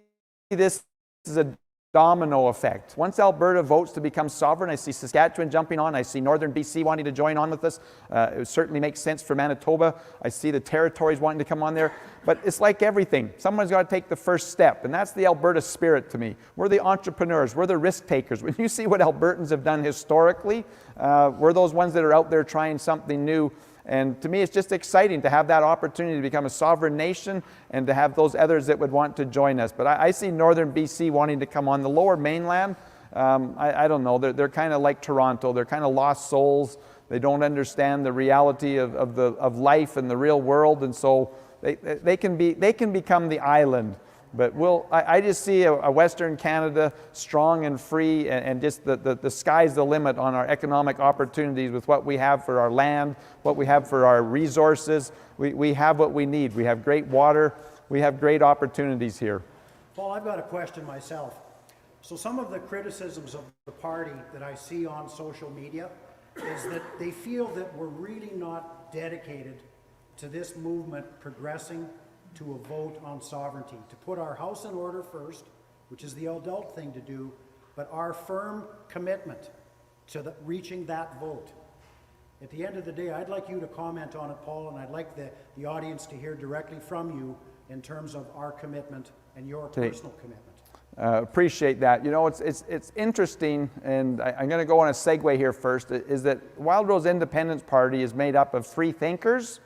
this as a domino effect. Once Alberta votes to become sovereign, I see Saskatchewan jumping on. I see Northern BC wanting to join on with us. It certainly makes sense for Manitoba. I see the territories wanting to come on there. But it's like everything. Someone's got to take the first step, and that's the Alberta spirit to me. We're the entrepreneurs. We're the risk takers. When you see what Albertans have done historically, we're those ones that are out there trying something new. And to me, it's just exciting to have that opportunity to become a sovereign nation and to have those others that would want to join us. But I see Northern BC wanting to come on. The Lower Mainland, I don't know, they're kind of like Toronto. They're kind of lost souls. They don't understand the reality of life and the real world, and so they can become the island. But I just see a Western Canada strong and free, and just the sky's the limit on our economic opportunities with what we have for our land, what we have for our resources. We have what we need. We have great water. We have great opportunities here. Paul, I've got a question myself. So some of the criticisms of the party that I see on social media is that they feel that we're really not dedicated to this movement progressing to a vote on sovereignty, to put our house in order first, which is the adult thing to do, but our firm commitment to reaching that vote. At the end of the day, I'd like you to comment on it, Paul, and I'd like the audience to hear directly from you in terms of our commitment and your personal commitment. Appreciate that. You know, it's interesting, and I'm going to go on a segue here first, is that Wild Rose Independence Party is made up of free thinkers,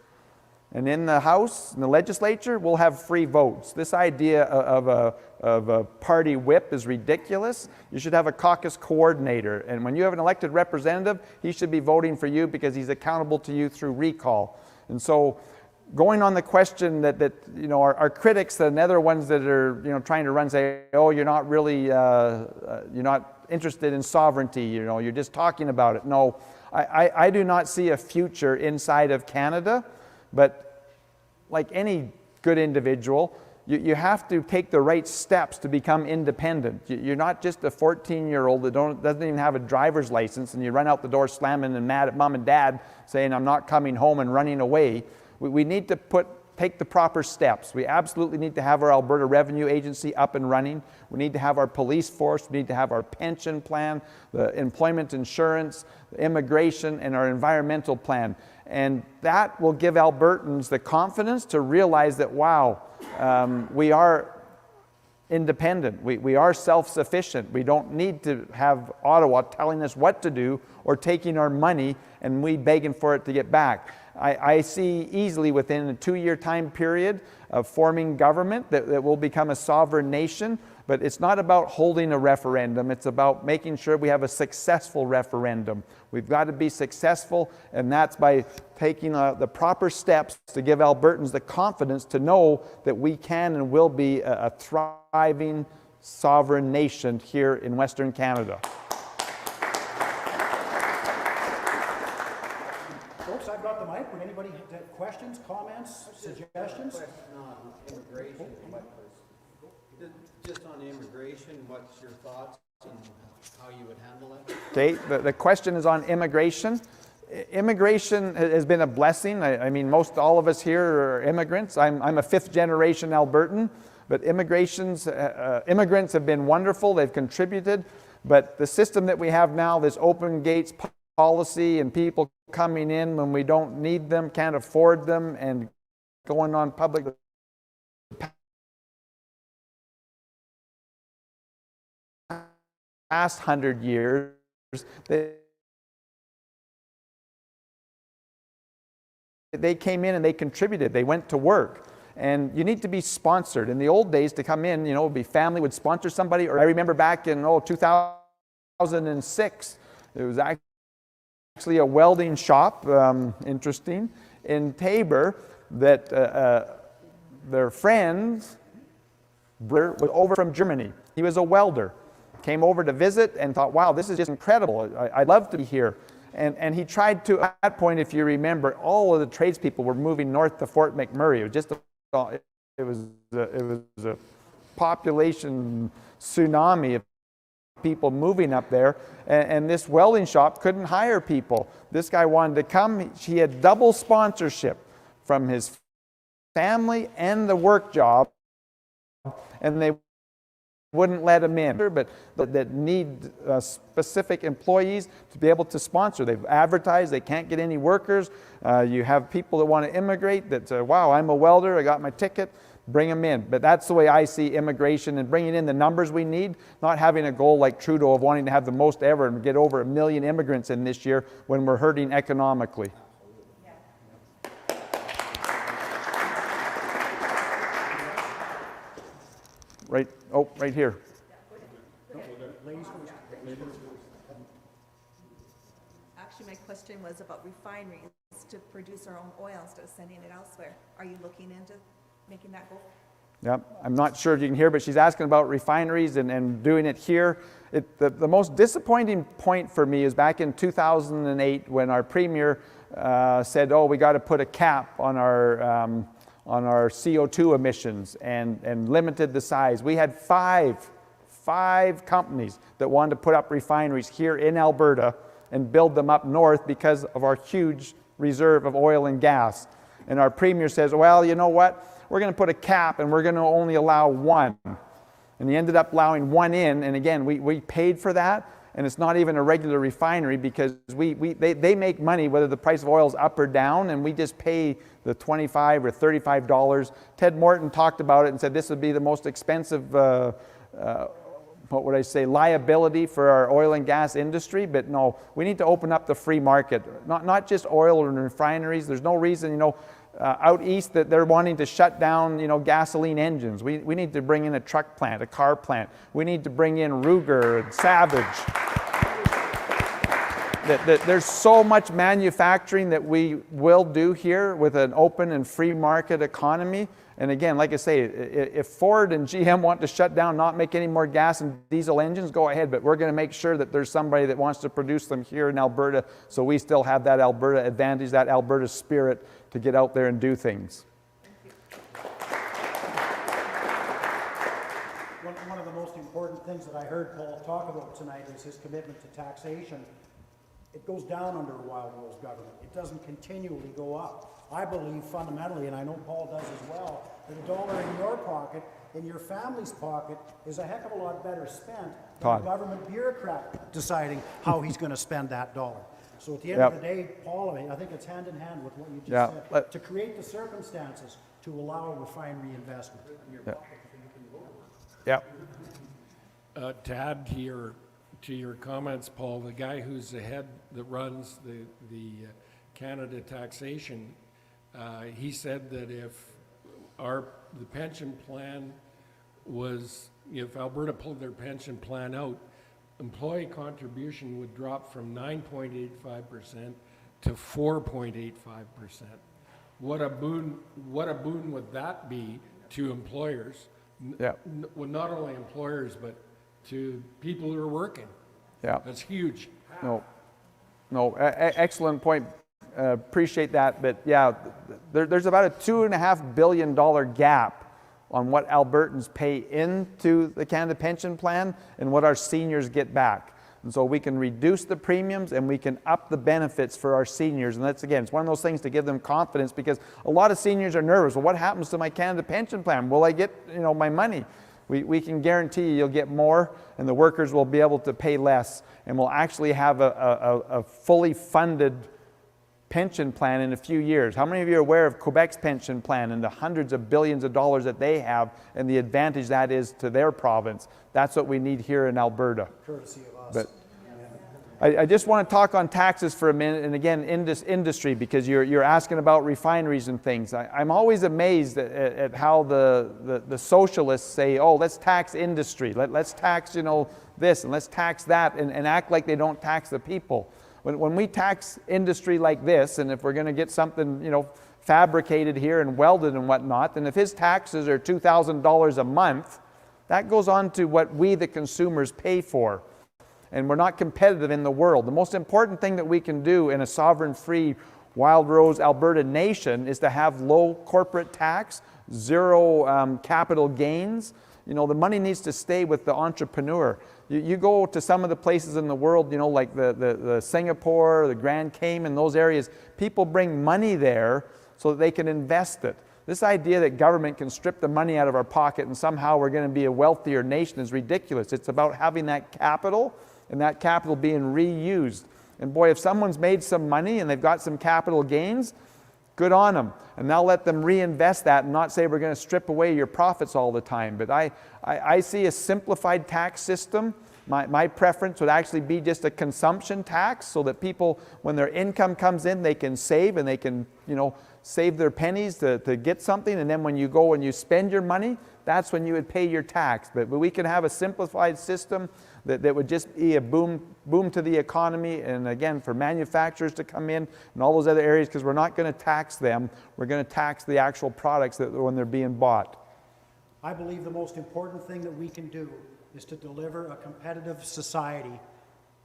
and in the House, in the legislature, we'll have free votes. This idea of a party whip is ridiculous. You should have a caucus coordinator, and when you have an elected representative, he should be voting for you because he's accountable to you through recall. And so, going on the question that you know, our critics and other ones that are, you know, trying to run, say, oh, you're not really, you're not interested in sovereignty, you know, you're just talking about it. No, I do not see a future inside of Canada. But like any good individual, you have to take the right steps to become independent. You're not just a 14-year-old that doesn't even have a driver's license and you run out the door slamming and mad at mom and dad saying, I'm not coming home, and running away. We need to take the proper steps. We absolutely need to have our Alberta Revenue Agency up and running. We need to have our police force. We need to have our pension plan, the employment insurance, the immigration, and our environmental plan. And that will give Albertans the confidence to realize that, wow, we are independent. We are self-sufficient. We don't need to have Ottawa telling us what to do or taking our money and we begging for it to get back. I see easily within a 2-year time period of forming government that we'll become a sovereign nation, but it's not about holding a referendum. It's about making sure we have a successful referendum. We've got to be successful, and that's by taking the proper steps to give Albertans the confidence to know that we can and will be a thriving sovereign nation here in Western Canada. Folks, I've got the mic. Would anybody have questions, comments, suggestions? Question on immigration. Just on immigration, what's your thoughts on how you would handle it? Okay, the question is on immigration. Immigration has been a blessing. I mean, most all of us here are immigrants. I'm a fifth-generation Albertan, but immigrants have been wonderful. They've contributed. But the system that we have now, this open gates policy and people coming in when we don't need them, can't afford them, and going on public past 100 years, they came in and they contributed. They went to work. And you need to be sponsored. In the old days, to come in, be family would sponsor somebody. Or I remember back in 2006, it was actually a welding shop, interesting, in Tabor, that their friend was over from Germany. He was a welder. Came over to visit and thought, wow, this is just incredible. I'd love to be here. And he tried to, at that point, if you remember, all of the tradespeople were moving north to Fort McMurray. It was just it was a population tsunami of people moving up there, and this welding shop couldn't hire people. This guy wanted to come. He had double sponsorship from his family and the work job, and they wouldn't let him in, but that need specific employees to be able to sponsor. They've advertised, they can't get any workers. You have people that want to immigrate that say, wow, I'm a welder, I got my ticket, bring them in. But that's the way I see immigration, and bringing in the numbers we need, not having a goal like Trudeau of wanting to have the most ever and get over 1 million immigrants in this year when we're hurting economically. Right here. Actually, my question was about refineries to produce our own oil instead of sending it elsewhere. Are you looking into making that go? Yep. I'm not sure if you can hear, but she's asking about refineries and doing it here. The most disappointing point for me is back in 2008 when our premier said, we got to put a cap on our CO2 emissions and limited the size. We had five companies that wanted to put up refineries here in Alberta and build them up north because of our huge reserve of oil and gas. And our premier says, well, you know what? We're going to put a cap and we're going to only allow one. And he ended up allowing one in, and again, we paid for that, and it's not even a regular refinery because they make money whether the price of oil is up or down, and we just pay the $25 or $35. Ted Morton talked about it and said this would be the most expensive, liability for our oil and gas industry. But no, we need to open up the free market, not just oil and refineries. There's no reason, out east that they're wanting to shut down, gasoline engines. We need to bring in a truck plant, a car plant. We need to bring in Ruger and Savage. There's so much manufacturing that we will do here with an open and free market economy. And again, like I say, if Ford and GM want to shut down, not make any more gas and diesel engines, go ahead. But we're going to make sure that there's somebody that wants to produce them here in Alberta, so we still have that Alberta advantage, that Alberta spirit to get out there and do things. One of the most important things that I heard Paul talk about tonight is his commitment to taxation. It goes down under a Wild Rose government. It doesn't continually go up. I believe fundamentally, and I know Paul does as well, that $1 in your pocket, in your family's pocket, is a heck of a lot better spent than a government bureaucrat deciding how he's going to spend that dollar. So at the end of the day, Paul, I think it's hand in hand with what you just said, to create the circumstances to allow refinery investment. To add to your comments, Paul, the guy who's the head that runs the Canada taxation, he said that if the pension plan was, if Alberta pulled their pension plan out, employee contribution would drop from 9.85% to 4.85%. What a boon would that be to employers? Well, not only employers, but to people who are working. That's huge. Excellent point. Appreciate that. But there's about a $2.5 billion gap on what Albertans pay into the Canada Pension Plan and what our seniors get back. And so we can reduce the premiums and we can up the benefits for our seniors. And that's, again, it's one of those things to give them confidence, because a lot of seniors are nervous. Well, what happens to my Canada pension plan? Will I get, my money? We can guarantee you'll get more, and the workers will be able to pay less, and we'll actually have a fully funded pension plan in a few years. How many of you are aware of Quebec's pension plan and the hundreds of billions of dollars that they have and the advantage that is to their province? That's what we need here in Alberta. Courtesy of us. But I just want to talk on taxes for a minute, and again, industry, because you're asking about refineries and things. I'm always amazed at how the socialists say, oh, let's tax industry, let's tax, this, and let's tax that, and act like they don't tax the people. When we tax industry like this, and if we're going to get something, fabricated here and welded and whatnot, then if his taxes are $2,000 a month, that goes on to what we, the consumers, pay for. And we're not competitive in the world. The most important thing that we can do in a sovereign-free, Wild Rose Alberta nation is to have low corporate tax, zero capital gains. The money needs to stay with the entrepreneur. You go to some of the places in the world, like the Singapore, the Grand Cayman, those areas, people bring money there so that they can invest it. This idea that government can strip the money out of our pocket and somehow we're going to be a wealthier nation is ridiculous. It's about having that capital and that capital being reused. And boy, if someone's made some money and they've got some capital gains, good on them. And now let them reinvest that and not say we're going to strip away your profits all the time. But I see a simplified tax system. My preference would actually be just a consumption tax, so that people, when their income comes in, they can save, and they can, save their pennies to get something. And then when you go and you spend your money, that's when you would pay your tax. But we can have a simplified system that would just be a boom to the economy, and again, for manufacturers to come in and all those other areas, because we're not going to tax them. We're going to tax the actual products when they're being bought. I believe the most important thing that we can do is to deliver a competitive society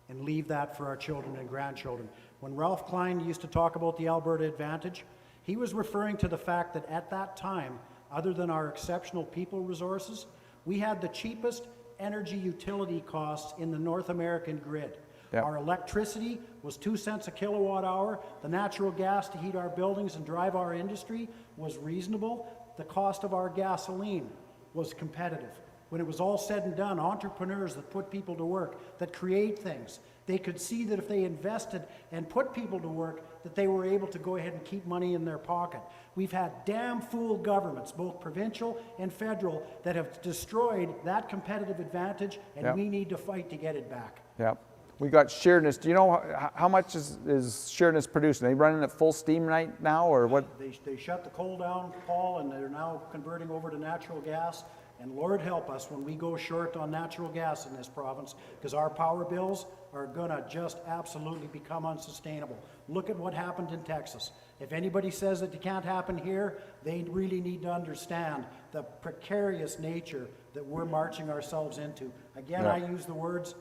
and leave that for our children and grandchildren. When Ralph Klein used to talk about the Alberta Advantage, he was referring to the fact that at that time, other than our exceptional people resources, we had the cheapest energy utility costs in the North American grid. Yep. Our electricity was 2 cents a kilowatt hour. The natural gas to heat our buildings and drive our industry was reasonable. The cost of our gasoline was competitive. When it was all said and done, entrepreneurs that put people to work, that create things, they could see that if they invested and put people to work, that they were able to go ahead and keep money in their pocket. We've had damn fool governments, both provincial and federal, that have destroyed that competitive advantage, and Yep. we need to fight to get it back. Yep. We got Sheerness. Do you know how much is Sheerness producing? Are they running at full steam right now, or what? They shut the coal down, Paul, and they're now converting over to natural gas. And Lord help us when we go short on natural gas in this province, because our power bills are going to just absolutely become unsustainable. Look at what happened in Texas. If anybody says that it can't happen here, they really need to understand the precarious nature that we're marching ourselves into. Again, I use the words,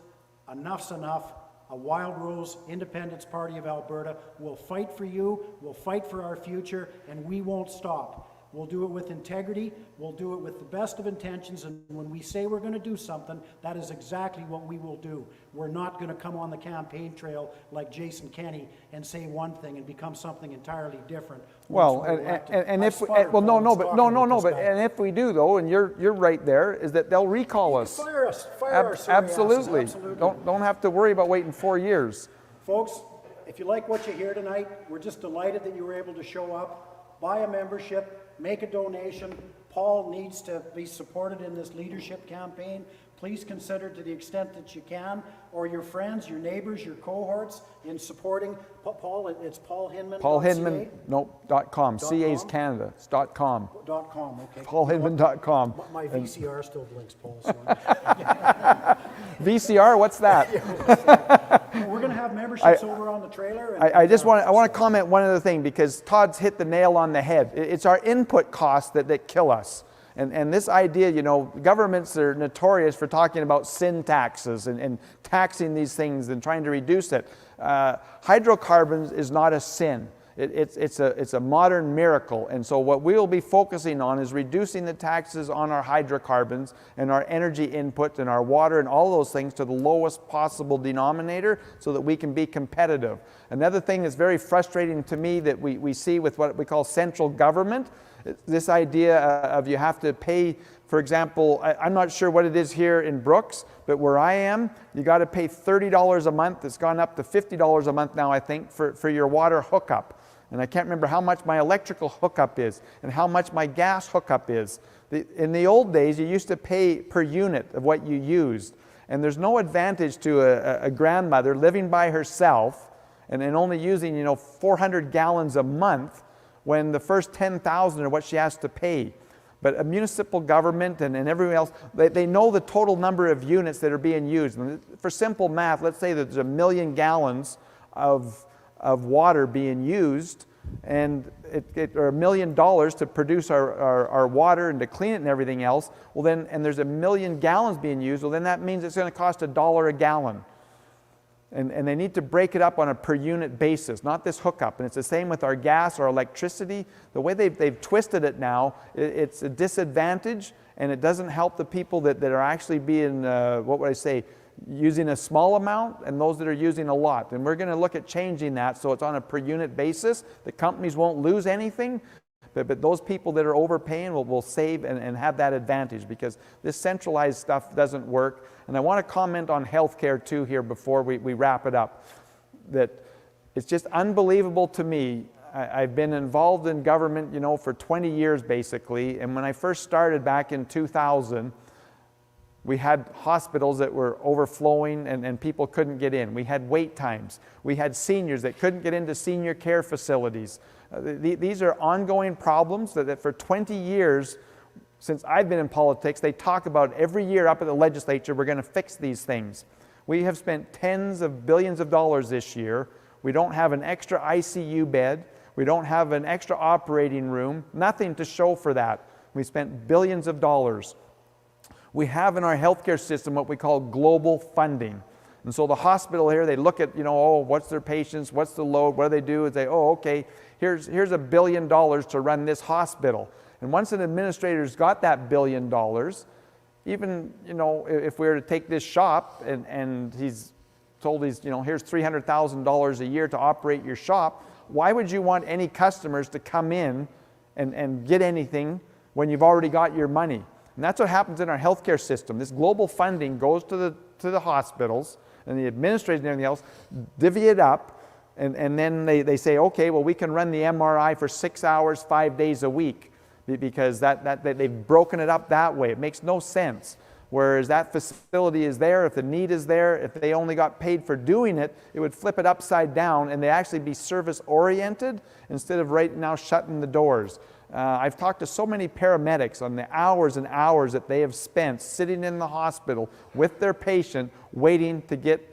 enough's enough. A Wild Rose Independence Party of Alberta will fight for you, we'll fight for our future, and we won't stop. We'll do it with integrity, we'll do it with the best of intentions, and when we say we're going to do something, that is exactly what we will do. We're not going to come on the campaign trail like Jason Kenney and say one thing and become something entirely different. Well, and if we do though, and you're right there, is that they'll recall us. Fire us, Absolutely. absolutely. Don't have to worry about waiting 4 years. Folks, if you like what you hear tonight, we're just delighted that you were able to show up, buy a membership, make a donation. Paul needs to be supported in this leadership campaign. Please consider, to the extent that you can, or your friends, your neighbors, your cohorts, in supporting Paul. It's Paul Hinman. Paul Hinman, .com. CA's Canada. It's .com. .com, okay. PaulHinman.com. My VCR still blinks, Paul. So VCR, what's that? we're going to have memberships over on the trailer. And, I want to comment one other thing, because Todd's hit the nail on the head. It's our input costs that kill us. And this idea, governments are notorious for talking about sin taxes and taxing these things and trying to reduce it. Hydrocarbons is not a sin. It's a modern miracle. And so what we'll be focusing on is reducing the taxes on our hydrocarbons and our energy input and our water and all those things to the lowest possible denominator so that we can be competitive. Another thing that's very frustrating to me that we see with what we call central government, this idea of you have to pay, for example, I'm not sure what it is here in Brooks, but where I am, you got to pay $30 a month. It's gone up to $50 a month now, I think, for your water hookup. And I can't remember how much my electrical hookup is and how much my gas hookup is. In the old days, you used to pay per unit of what you used. And there's no advantage to a grandmother living by herself and only using, 400 gallons a month when the first 10,000 are what she has to pay. But a municipal government and everyone else, they know the total number of units that are being used. And for simple math, let's say that there's 1 million gallons of water being used, and or $1 million to produce our water and to clean it and everything else. Well then, and there's 1 million gallons being used, well then that means it's going to cost $1 a gallon. And they need to break it up on a per unit basis, not this hookup. And it's the same with our gas or electricity. The way they've twisted it now, it's a disadvantage, and it doesn't help the people that are actually being, what would I say, using a small amount and those that are using a lot. And we're going to look at changing that so it's on a per unit basis. The companies won't lose anything, but those people that are overpaying will save and have that advantage, because this centralized stuff doesn't work. And I want to comment on healthcare too here before we wrap it up. That it's just unbelievable to me. I've been involved in government, for 20 years basically. And when I first started back in 2000, we had hospitals that were overflowing and people couldn't get in. We had wait times. We had seniors that couldn't get into senior care facilities. These are ongoing problems that for 20 years, since I've been in politics, they talk about every year up at the legislature, we're going to fix these things. We have spent tens of billions of dollars this year. We don't have an extra ICU bed. We don't have an extra operating room. Nothing to show for that. We spent billions of dollars. We have in our healthcare system what we call global funding. And so the hospital here, they look at, what's their patients, what's the load, what do they do? And say, okay, here's $1 billion to run this hospital. And once an administrator's got that $1 billion, even, if we were to take this shop and he's told here's $300,000 a year to operate your shop, why would you want any customers to come in and get anything when you've already got your money? And that's what happens in our healthcare system. This global funding goes to the hospitals, and the administrators and everything else divvy it up, and then they say, okay, well, we can run the MRI for 6 hours, 5 days a week, because they've broken it up that way. It makes no sense. Whereas that facility is there, if the need is there, if they only got paid for doing it, it would flip it upside down and they actually be service-oriented instead of right now shutting the doors. I've talked to so many paramedics on the hours and hours that they have spent sitting in the hospital with their patient waiting to get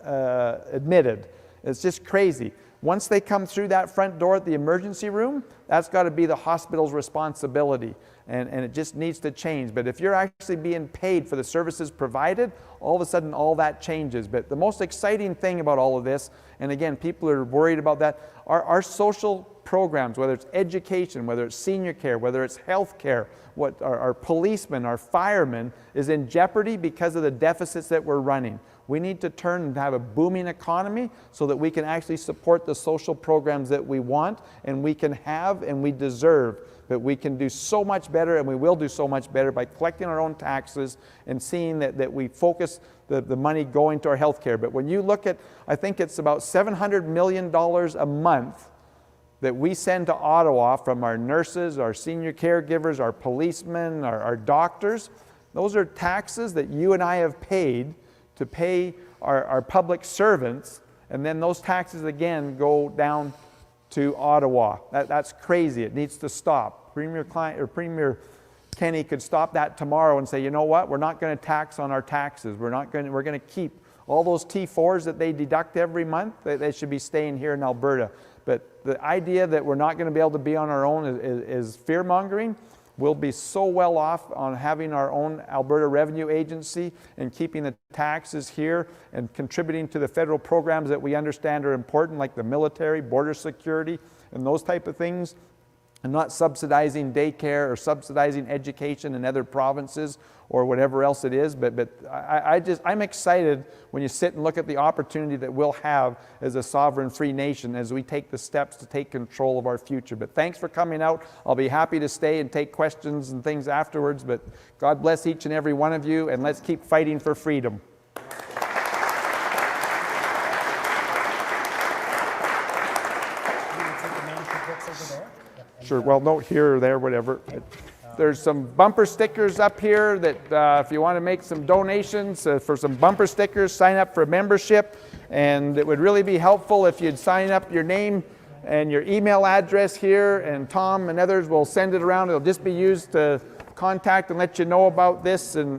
admitted. It's just crazy. Once they come through that front door at the emergency room, that's got to be the hospital's responsibility, and it just needs to change. But if you're actually being paid for the services provided, all of a sudden all that changes. But the most exciting thing about all of this, and again, people are worried about that, are our social programs, whether it's education, whether it's senior care, whether it's health care, what our policemen, our firemen is in jeopardy because of the deficits that we're running. We need to turn and have a booming economy so that we can actually support the social programs that we want and we can have and we deserve. But we can do so much better, and we will do so much better by collecting our own taxes and seeing that we focus the money going to our health care. But when you look at, I think it's about $700 million a month that we send to Ottawa from our nurses, our senior caregivers, our policemen, our doctors. Those are taxes that you and I have paid to pay our public servants, and then those taxes again go down to Ottawa. That's crazy. It needs to stop. Premier Kenny could stop that tomorrow and say, you know what, we're not going to tax on our taxes. We're going to keep all those T4s that they deduct every month. They should be staying here in Alberta. But the idea that we're not going to be able to be on our own is fear-mongering. We'll be so well off on having our own Alberta Revenue Agency and keeping the taxes here and contributing to the federal programs that we understand are important, like the military, border security, and those type of things, and not subsidizing daycare or subsidizing education in other provinces or whatever else it is. But I'm excited when you sit and look at the opportunity that we'll have as a sovereign free nation as we take the steps to take control of our future. But thanks for coming out. I'll be happy to stay and take questions and things afterwards. But God bless each and every one of you, and let's keep fighting for freedom. Sure, well, no, here or there, whatever. There's some bumper stickers up here that if you want to make some donations for some bumper stickers, sign up for membership. And it would really be helpful if you'd sign up your name and your email address here, and Tom and others will send it around. It'll just be used to contact and let you know about this. And